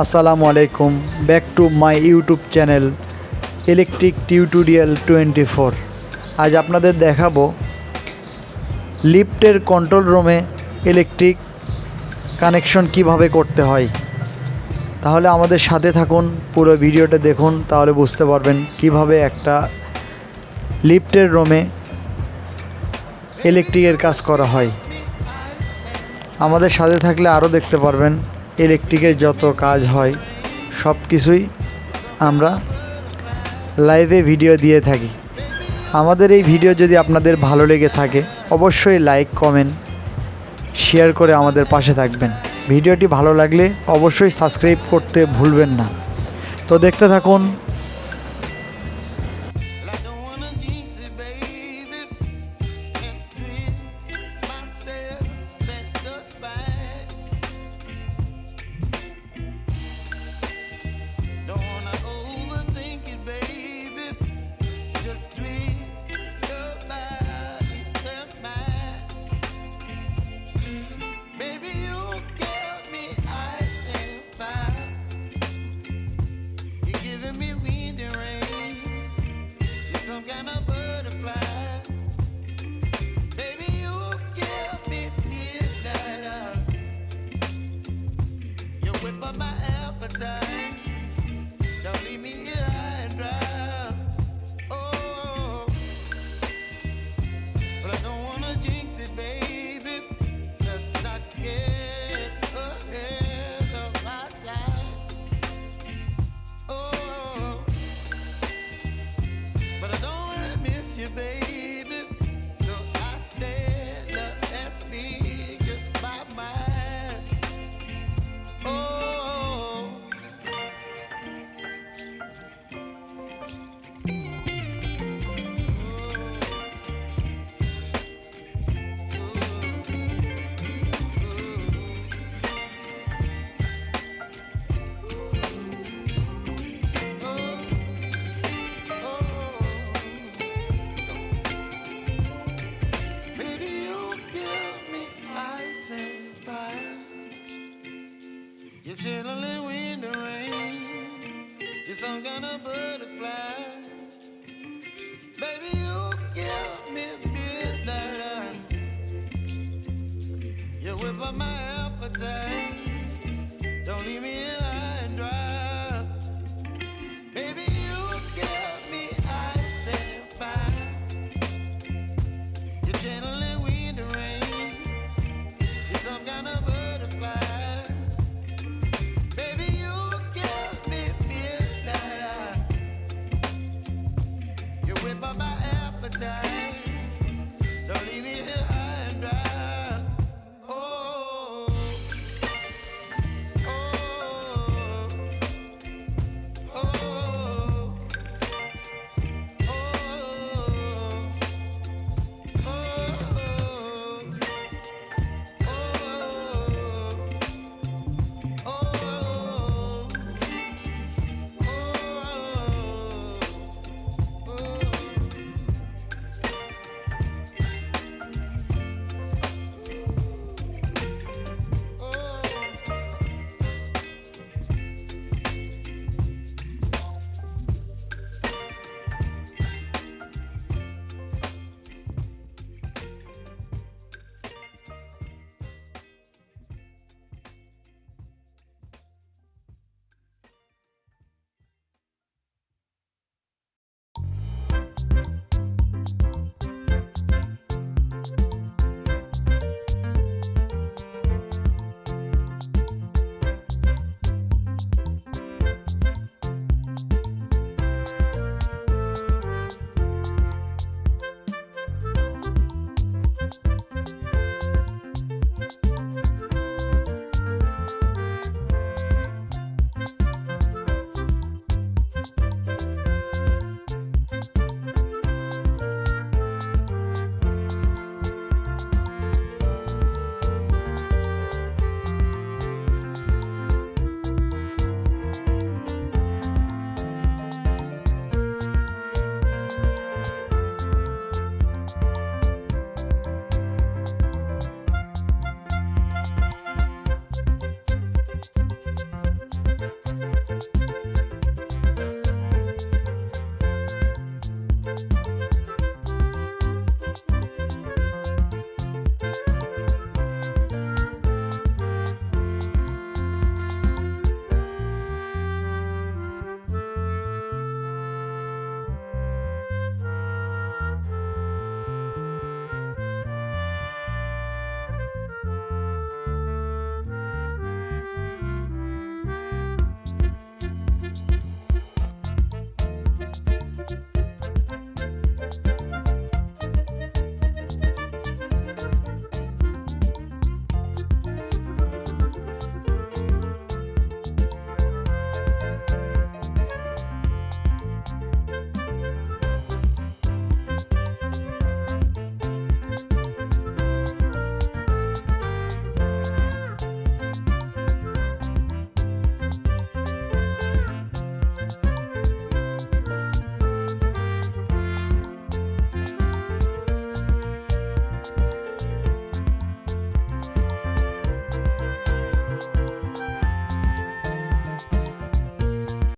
আসসালামু আলাইকুম, back to my YouTube channel electric tutorial 24। আজ আপনাদের দেখাবো লিফটের কন্ট্রোল রুমে ইলেকট্রিক কানেকশন কিভাবে করতে হয়। তাহলে আমাদের সাথে থাকুন, পুরো ভিডিওটা দেখুন, তাহলে বুঝতে পারবেন কিভাবে একটা লিফটের রুমে ইলেকট্রিকের কাজ করা হয়। আমাদের সাথে থাকলে আরও দেখতে পারবেন ইলেকট্রিকের যত কাজ হয় সব কিছুই আমরা লাইভে ভিডিও দিয়ে থাকি। আমাদের এই ভিডিও যদি আপনাদের ভালো লেগে থাকে অবশ্যই লাইক, কমেন্ট, শেয়ার করে আমাদের পাশে থাকবেন। ভিডিওটি ভালো লাগলে অবশ্যই সাবস্ক্রাইব করতে ভুলবেন না। তো দেখতে থাকুন। Whip up my appetite. Don't leave me here high and dry. Oh, but I don't wanna jinx it, baby. Let's not get ahead of my time. Oh, but I don't wanna miss you, baby. So I stand up and speak my mind. Oh, baby, you give me ice and fire. You're chilling in the rain. You're some kind of butterfly. Baby, you give me midnight. You whip up my appetite.